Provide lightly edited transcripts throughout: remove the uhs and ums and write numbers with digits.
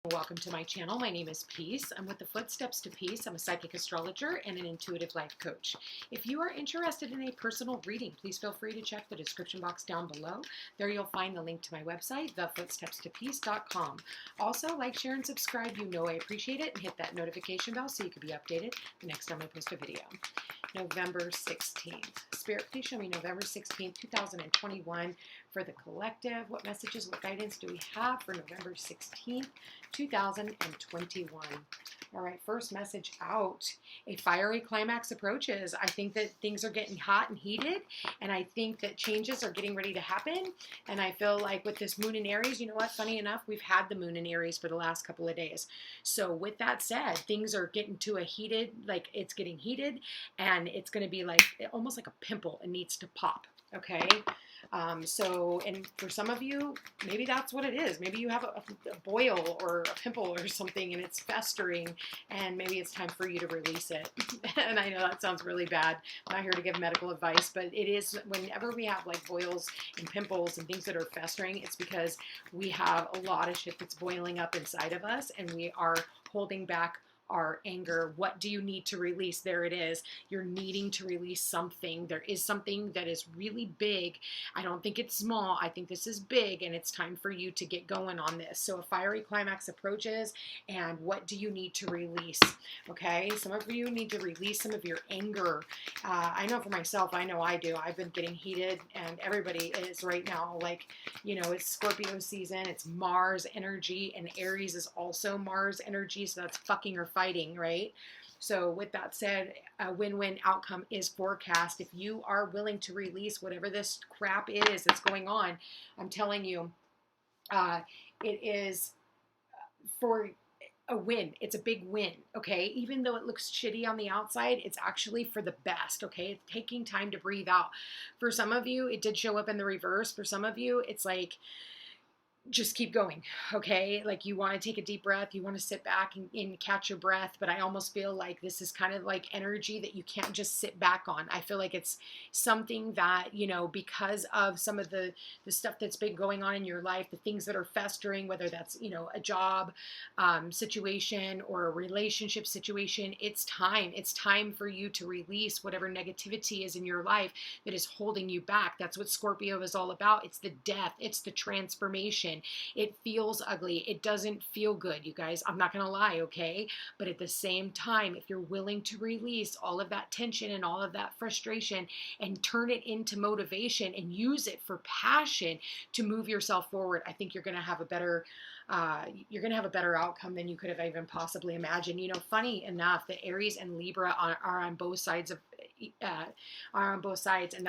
Welcome to my channel. My name is Peace. I'm with the Footsteps to Peace. I'm a psychic astrologer and an intuitive life coach. If you are interested in a personal reading, please feel free to check the description box down below. There you'll find the link to my website, thefootstepstopeace.com. Also, like, share, and subscribe. You know I appreciate it. And hit that notification bell so you can be updated the next time I post a video. November 16th. Spirit, please show me November 16th, 2021 for the collective. What messages, what guidance do we have for November 16th, 2021? All right, first message out. A fiery climax approaches. I think that things are getting hot and heated, and I think that changes are getting ready to happen. And I feel like with this moon in Aries, you know what? Funny enough, we've had the moon in Aries for the last couple of days. So with that said, things are getting to a heated, like it's getting heated, and it's going to be like almost like a pimple. It needs to pop. Okay. And for some of you, maybe that's what it is. Maybe you have a boil or a pimple or something and it's festering, and maybe it's time for you to release it. And I know that sounds really bad. I'm not here to give medical advice, but it is, whenever we have like boils and pimples and things that are festering, it's because we have a lot of shit that's boiling up inside of us and we are holding back our anger. What do you need to release? There it is. You're needing to release something. There is something that is really big. I don't think it's small. I think this is big, and it's time for you to get going on this. So a fiery climax approaches, and what do you need to release? Okay, some of you need to release some of your anger. I know for myself, I know I do. I've been getting heated, and everybody is right now. Like, you know, it's Scorpio season. It's Mars energy, and Aries is also Mars energy. So that's fucking or fighting, right? So with that said, a win-win outcome is forecast. If you are willing to release whatever this crap is that's going on, I'm telling you, it is for a win. It's a big win, okay? Even though it looks shitty on the outside, it's actually for the best, okay? It's taking time to breathe out. For some of you, it did show up in the reverse. For some of you, it's like, just keep going, okay? Like, you want to take a deep breath, you want to sit back and catch your breath, but I almost feel like this is kind of like energy that you can't just sit back on. I feel like it's something that, you know, because of some of the stuff that's been going on in your life, the things that are festering, whether that's, you know, a job situation or a relationship situation, it's time for you to release whatever negativity is in your life that is holding you back. That's what Scorpio is all about. It's the death, it's the transformation. It feels ugly. It doesn't feel good, you guys. I'm not going to lie, okay? But at the same time, if you're willing to release all of that tension and all of that frustration and turn it into motivation and use it for passion to move yourself forward, I think you're going to have a better outcome than you could have even possibly imagined. You know, funny enough, that Aries and Libra are on both sides and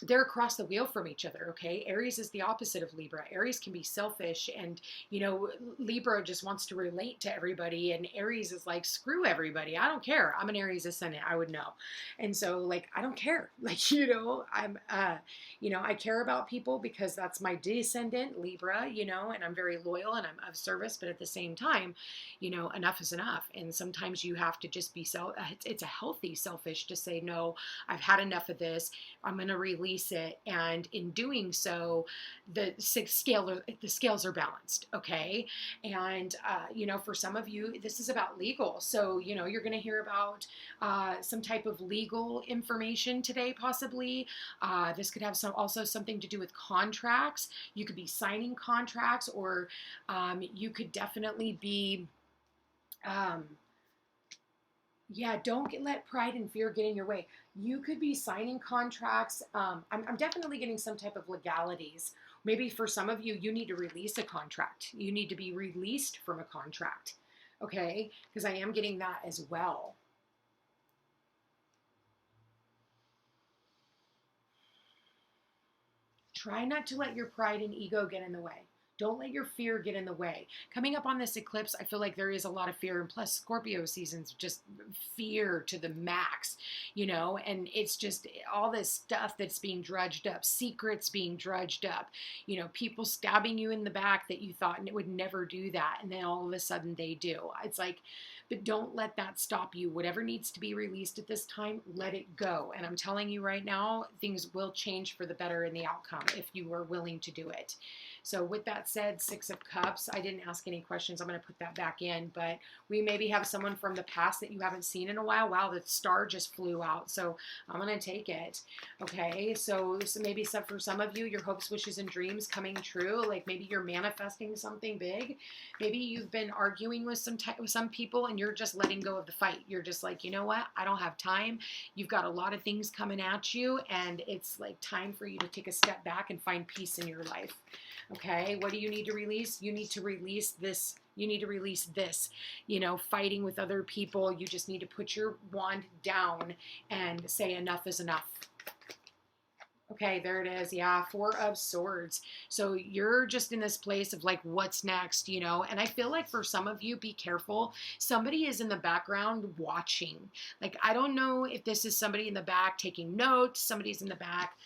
they're across the wheel from each other, okay? Aries is the opposite of Libra. Aries can be selfish, and, you know, Libra just wants to relate to everybody, and Aries is like, screw everybody. I don't care. I'm an Aries ascendant. I would know. And so, like, I don't care. Like, you know, I care about people because that's my descendant, Libra, you know, and I'm very loyal and I'm of service, but at the same time, you know, enough is enough. And sometimes you have to just be it's a healthy selfish to say, no, I've had enough of this. I'm going to release it, and in doing so, the scales are balanced, okay? And you know, for some of you, this is about legal, so you know, you're going to hear about some type of legal information today, possibly. This could have also something to do with contracts. You could be signing contracts, or you could definitely be yeah, don't let pride and fear get in your way. You could be signing contracts. I'm definitely getting some type of legalities. Maybe for some of you, you need to release a contract. You need to be released from a contract, okay? Because I am getting that as well. Try not to let your pride and ego get in the way. Don't let your fear get in the way. Coming up on this eclipse, I feel like there is a lot of fear, and plus Scorpio season's just fear to the max, you know, and it's just all this stuff that's being drudged up, secrets being drudged up, you know, people stabbing you in the back that you thought would never do that, and then all of a sudden they do. It's like, but don't let that stop you. Whatever needs to be released at this time, let it go. And I'm telling you right now, things will change for the better in the outcome if you are willing to do it. So with that said, Six of Cups, I didn't ask any questions. I'm going to put that back in, but we maybe have someone from the past that you haven't seen in a while. Wow, the star just flew out. So I'm going to take it. Okay. So maybe for some of you, your hopes, wishes, and dreams coming true. Like maybe you're manifesting something big. Maybe you've been arguing with some people and you're just letting go of the fight. You're just like, you know what? I don't have time. You've got a lot of things coming at you, and it's like time for you to take a step back and find peace in your life. Okay, what do you need to release? You need to release this. You need to release this, you know, fighting with other people. You just need to put your wand down and say enough is enough. Okay, there it is. Yeah, Four of Swords. So you're just in this place of like, what's next, you know? And I feel like for some of you, be careful. Somebody is in the background watching. Like, I don't know if this is somebody in the back taking notes. Somebody's in the back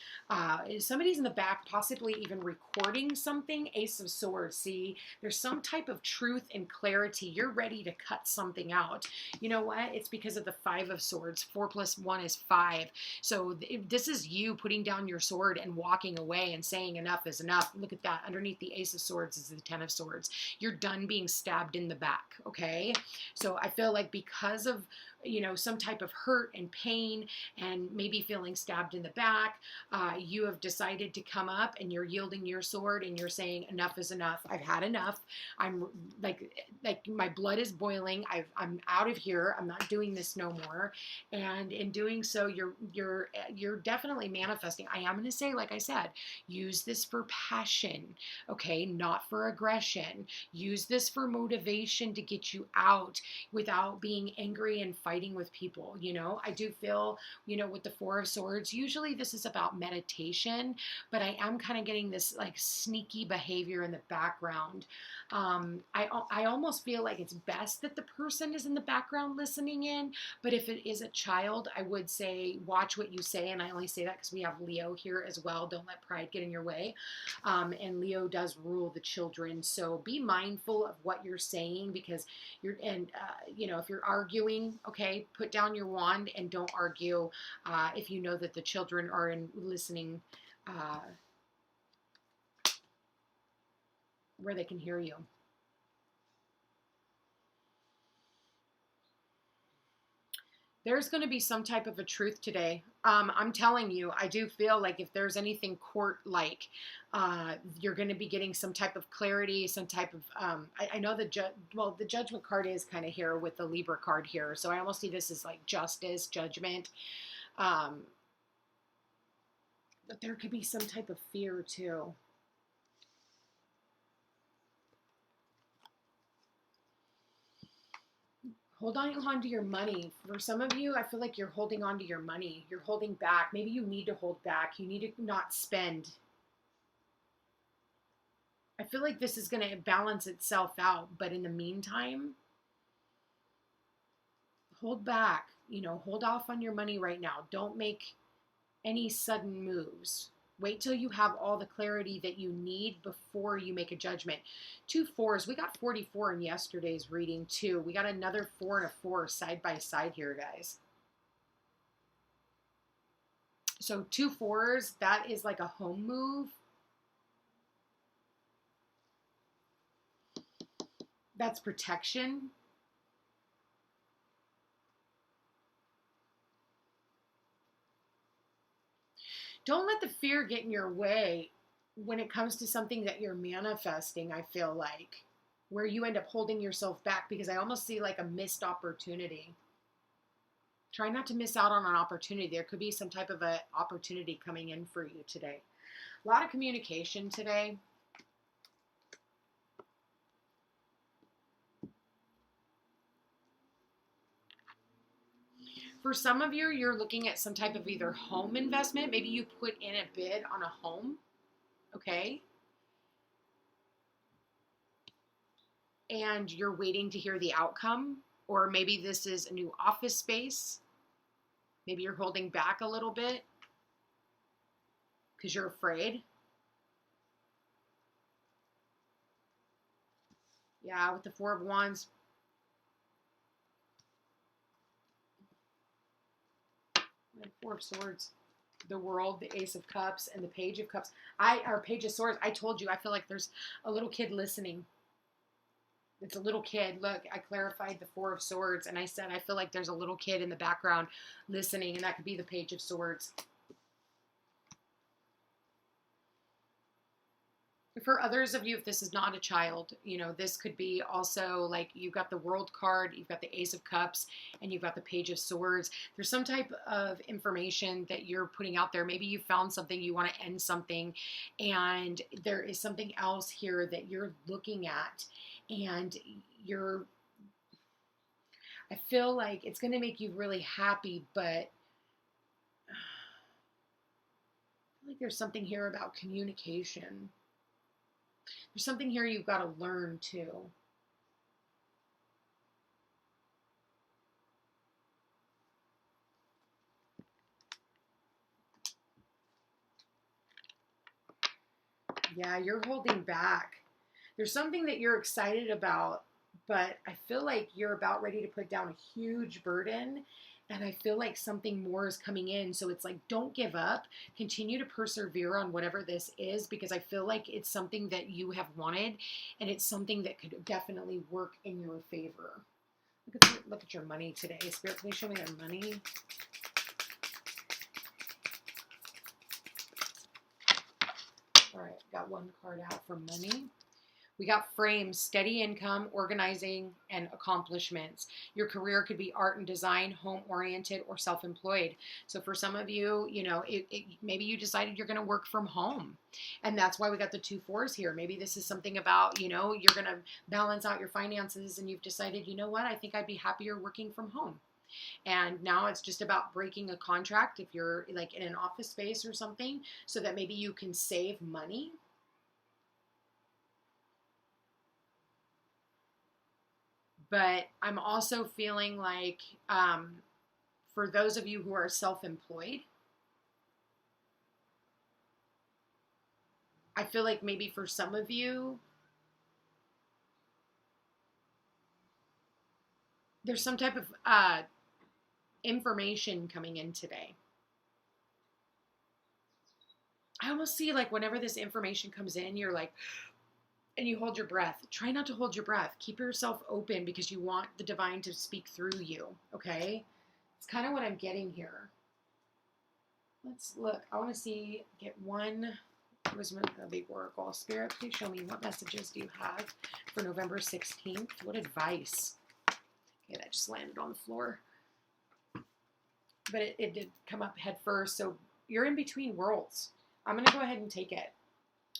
possibly even recording something. Ace of Swords. See, there's some type of truth and clarity. You're ready to cut something out. You know what? It's because of the Five of Swords. 4 + 1 is 5. So this is you putting down your sword and walking away and saying enough is enough. Look at that. Underneath the Ace of Swords is the 10 of Swords. You're done being stabbed in the back. Okay. So I feel like because of, you know, some type of hurt and pain and maybe feeling stabbed in the back, you have decided to come up and you're yielding your sword and you're saying enough is enough. I've had enough. I'm like my blood is boiling. I'm out of here. I'm not doing this no more. And in doing so, you're definitely manifesting. I am going to say, like I said, use this for passion. Okay. Not for aggression. Use this for motivation to get you out without being angry and fighting with people. You know, I do feel, you know, with the Four of Swords, usually this is about meditation, but I am kind of getting this like sneaky behavior in the background. I almost feel like it's best that the person is in the background listening in, but if it is a child, I would say watch what you say. And I only say that because we have Leo here as well. Don't let pride get in your way. And Leo does rule the children. So be mindful of what you're saying, because you know, if you're arguing, okay, put down your wand and don't argue if you know that the children are in listening where they can hear you. There's going to be some type of a truth today. I'm telling you, I do feel like if there's anything court-like, you're going to be getting some type of clarity, some type of, I know the Judgment card is kind of here with the Libra card here. So I almost see this as like justice, judgment. But there could be some type of fear too. Hold on to your money. For some of you, I feel like you're holding on to your money. You're holding back. Maybe you need to hold back. You need to not spend. I feel like this is going to balance itself out. But in the meantime, hold back. You know, hold off on your money right now. Don't make any sudden moves. Wait till you have all the clarity that you need before you make a judgment. 2 4s. We got 44 in yesterday's reading too. We got another 4 and a 4 side by side here, guys. So 2 4s, that is like a home move. That's protection. Don't let the fear get in your way when it comes to something that you're manifesting, I feel like, where you end up holding yourself back, because I almost see like a missed opportunity. Try not to miss out on an opportunity. There could be some type of an opportunity coming in for you today. A lot of communication today. For some of you, you're looking at some type of either home investment. Maybe you put in a bid on a home, okay? And you're waiting to hear the outcome. Or maybe this is a new office space. Maybe you're holding back a little bit because you're afraid. Yeah, with the 4 of Wands. And 4 of Swords. the World, the Ace of Cups, and the Page of Cups. Or Page of Swords. I told you, I feel like there's a little kid listening. It's a little kid. Look, I clarified the Four of Swords, and I said I feel like there's a little kid in the background listening, and that could be the Page of Swords. For others of you, if this is not a child, you know, this could be also like you've got the World card, you've got the Ace of Cups, and you've got the Page of Swords. There's some type of information that you're putting out there. Maybe you found something, you want to end something, and there is something else here that you're looking at, and I feel like it's going to make you really happy, but I feel like there's something here about communication. There's something here you've got to learn too. Yeah, you're holding back. There's something that you're excited about, but I feel like you're about ready to put down a huge burden, and I feel like something more is coming in. So it's like, don't give up. Continue to persevere on whatever this is, because I feel like it's something that you have wanted, and it's something that could definitely work in your favor. Look at your money today. Spirit, please show me their money. All right, got one card out for money. We got frames, steady income, organizing, and accomplishments. Your career could be art and design, home-oriented, or self-employed. So for some of you, you know, maybe you decided you're going to work from home. And that's why we got the 2 4s here. Maybe this is something about, you know, you're going to balance out your finances, and you've decided, you know what, I think I'd be happier working from home. And now it's just about breaking a contract if you're like in an office space or something, so that maybe you can save money. But I'm also feeling like for those of you who are self-employed, I feel like maybe for some of you, there's some type of information coming in today. I almost see like whenever this information comes in, you're like, and you hold your breath. Try not to hold your breath. Keep yourself open, because you want the divine to speak through you, okay? It's kind of what I'm getting here. Let's look. I want to see, get one wisdom of the oracle. Spirit, please show me, what messages do you have for November 16th? What advice? Okay, that just landed on the floor. But it did come up head first. So you're in between worlds. I'm going to go ahead and take it.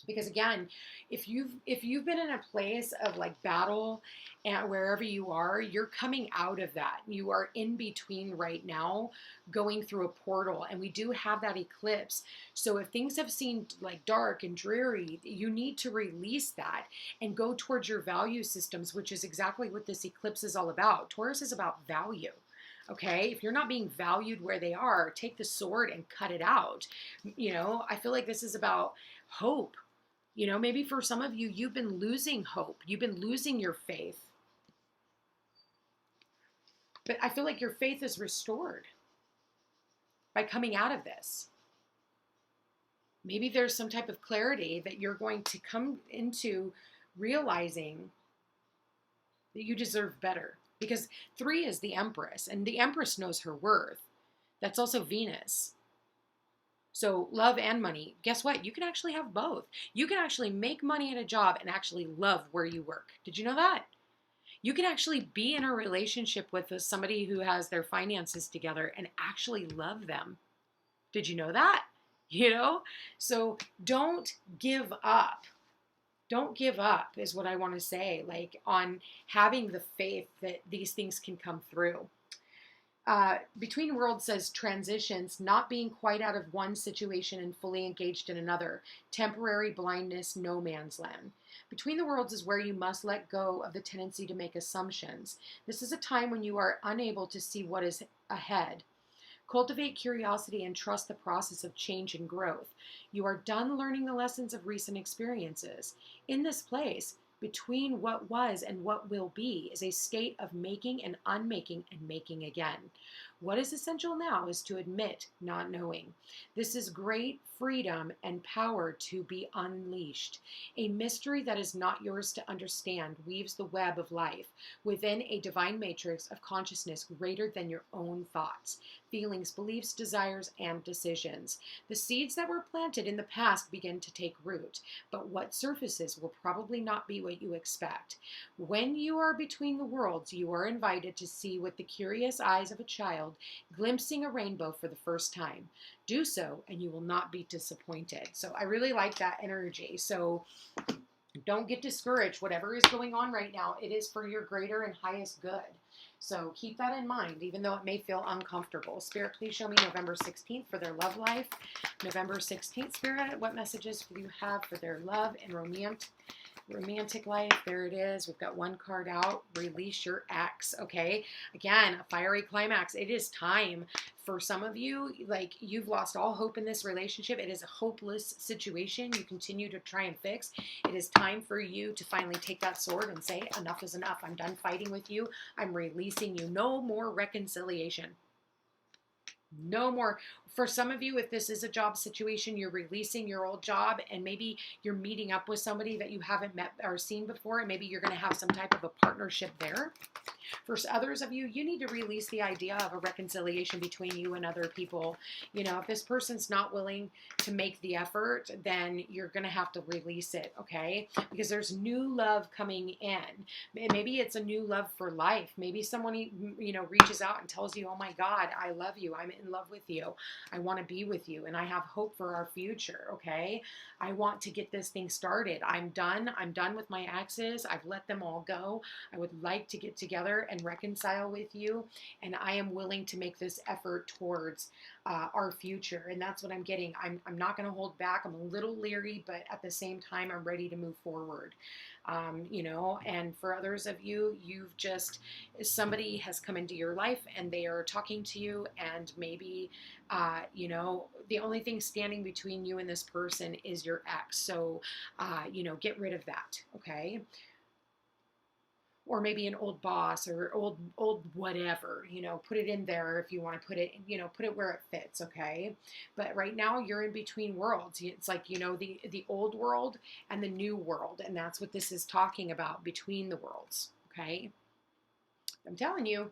Because again, if you've been in a place of like battle and wherever you are, you're coming out of that. You are in between right now, going through a portal, and we do have that eclipse. So if things have seemed like dark and dreary, you need to release that and go towards your value systems, which is exactly what this eclipse is all about. Taurus is about value. Okay, if you're not being valued where they are, take the sword and cut it out. You know, I feel like this is about hope. You know, maybe for some of you, you've been losing hope. You've been losing your faith. But I feel like your faith is restored by coming out of this. Maybe there's some type of clarity that you're going to come into, realizing that you deserve better. Because 3 is the Empress, and the Empress knows her worth. That's also Venus. So love and money, guess what? You can actually have both. You can actually make money at a job and actually love where you work. Did you know that? You can actually be in a relationship with somebody who has their finances together and actually love them. Did you know that? You know? So don't give up. Don't give up is what I want to say, like on having the faith that these things can come through. Between Worlds says transitions, not being quite out of one situation and fully engaged in another. Temporary blindness, no man's land. Between the Worlds is where you must let go of the tendency to make assumptions. This is a time when you are unable to see what is ahead. Cultivate curiosity and trust the process of change and growth. You are done learning the lessons of recent experiences. In this place, between what was and what will be, is a state of making and unmaking and making again. What is essential now is to admit not knowing. This is great freedom and power to be unleashed. A mystery that is not yours to understand weaves the web of life within a divine matrix of consciousness greater than your own thoughts, feelings, beliefs, desires, and decisions. The seeds that were planted in the past begin to take root, but what surfaces will probably not be what you expect. When you are between the worlds, you are invited to see with the curious eyes of a child glimpsing a rainbow for the first time. Do so, and you will not be disappointed. So I really like that energy. So don't get discouraged. Whatever is going on right now, it is for your greater and highest good. So keep that in mind, even though it may feel uncomfortable. Spirit, please show me November 16th for their love life. November 16th, Spirit, what messages do you have for their love and romantic life? There it is. We've got one card out. Release your ex. Okay. Again, a fiery climax. It is time for some of you. Like, you've lost all hope in this relationship. It is a hopeless situation you continue to try and fix. It is time for you to finally take that sword and say, enough is enough. I'm done fighting with you. I'm releasing you. No more reconciliation. No more. For some of you, if this is a job situation, you're releasing your old job and maybe you're meeting up with somebody that you haven't met or seen before, and maybe you're going to have some type of a partnership there. For others of you, you need to release the idea of a reconciliation between you and other people. You know, if this person's not willing to make the effort, then you're going to have to release it, okay? Because there's new love coming in. Maybe it's a new love for life. Maybe someone, you know, reaches out and tells you, oh my God, I love you. I'm in love with you. I want to be with you, and I have hope for our future, okay? I want to get this thing started. I'm done. I'm done with my exes. I've let them all go. I would like to get together and reconcile with you, and I am willing to make this effort towards our future. And that's what I'm getting. I'm not going to hold back. I'm a little leery, but at the same time, I'm ready to move forward. You know, and for others of you, you've just, somebody has come into your life and they are talking to you, and maybe, you know, the only thing standing between you and this person is your ex. So, you know, get rid of that. Okay. Or maybe an old boss or old whatever, you know, put it in there if you want to put it, you know, put it where it fits, okay? But right now you're in between worlds. It's like, you know, the old world and the new world, and that's what this is talking about, between the worlds, okay? I'm telling you,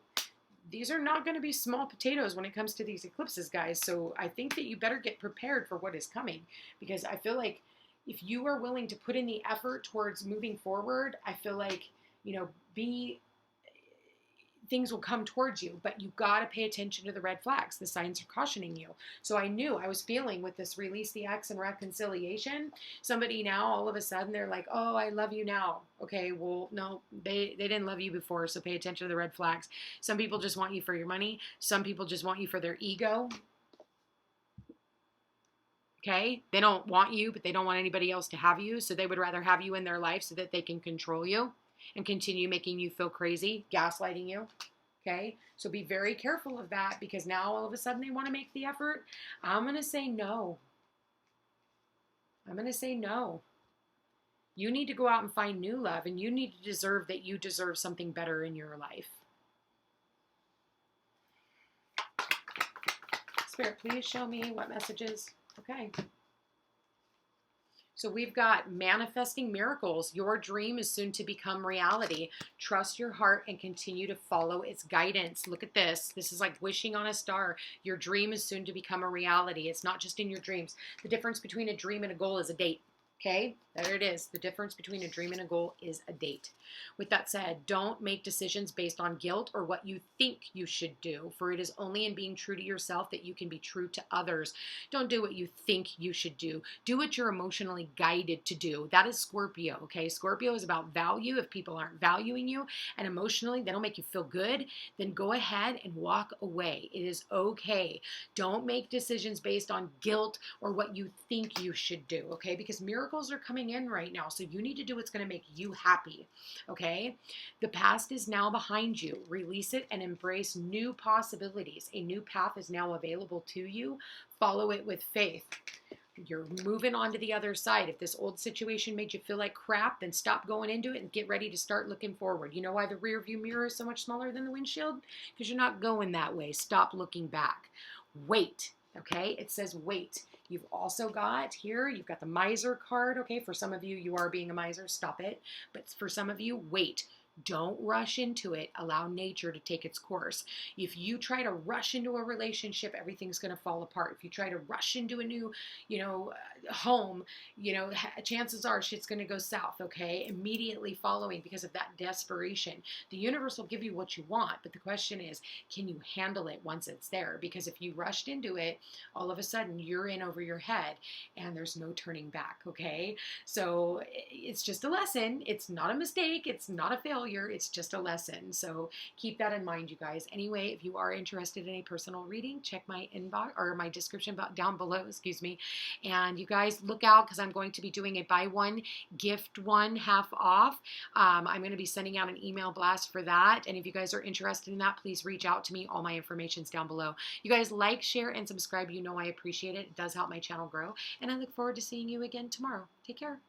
these are not going to be small potatoes when it comes to these eclipses, guys. So I think that you better get prepared for what is coming, because I feel like if you are willing to put in the effort towards moving forward, I feel like, you know, things will come towards you, but you got to pay attention to the red flags. The signs are cautioning you. So I knew, I was feeling with this release the ex and reconciliation. Somebody now, all of a sudden, they're like, oh, I love you now. Okay, well, no, they didn't love you before, so pay attention to the red flags. Some people just want you for your money. Some people just want you for their ego. Okay, they don't want you, but they don't want anybody else to have you, so they would rather have you in their life so that they can control you and continue making you feel crazy, gaslighting you, okay? So be very careful of that, because now all of a sudden they want to make the effort. I'm going to say no. I'm going to say no. You need to go out and find new love, and you need to deserve that you deserve something better in your life. Spirit, please show me what messages. Okay. So we've got manifesting miracles. Your dream is soon to become reality. Trust your heart and continue to follow its guidance. Look at this. This is like wishing on a star. Your dream is soon to become a reality. It's not just in your dreams. The difference between a dream and a goal is a date. Okay, there it is. The difference between a dream and a goal is a date. With that said, don't make decisions based on guilt or what you think you should do, for it is only in being true to yourself that you can be true to others. Don't do what you think you should do. Do what you're emotionally guided to do. That is Scorpio, okay? Scorpio is about value. If people aren't valuing you and emotionally they don't make you feel good, then go ahead and walk away. It is okay. Don't make decisions based on guilt or what you think you should do, okay? Because miracles are coming in right now, so you need to do what's going to make you happy, okay? The past is now behind you. Release it and embrace new possibilities. A new path is now available to you. Follow it with faith. You're moving on to the other side. If this old situation made you feel like crap, then stop going into it and get ready to start looking forward. You know why the rear view mirror is so much smaller than the windshield? Because you're not going that way. Stop looking back. Wait, okay? It says wait. You've also got here, you've got the miser card, okay? For some of you, you are being a miser. Stop it. But for some of you, wait. Don't rush into it. Allow nature to take its course. If you try to rush into a relationship, everything's going to fall apart. If you try to rush into a new, home, chances are shit's going to go south, okay? Immediately following because of that desperation. The universe will give you what you want, but the question is, can you handle it once it's there? Because if you rushed into it, all of a sudden you're in over your head and there's no turning back, okay? So it's just a lesson. It's not a mistake. It's not a failure. It's just a lesson. So keep that in mind, you guys. Anyway, if you are interested in a personal reading, check my inbox or my description down below, and you guys look out because I'm going to be doing a buy one, gift one half off. I'm going to be sending out an email blast for that. And if you guys are interested in that, please reach out to me. All my information's down below. You guys like, share, and subscribe. You know I appreciate it. It does help my channel grow. And I look forward to seeing you again tomorrow. Take care.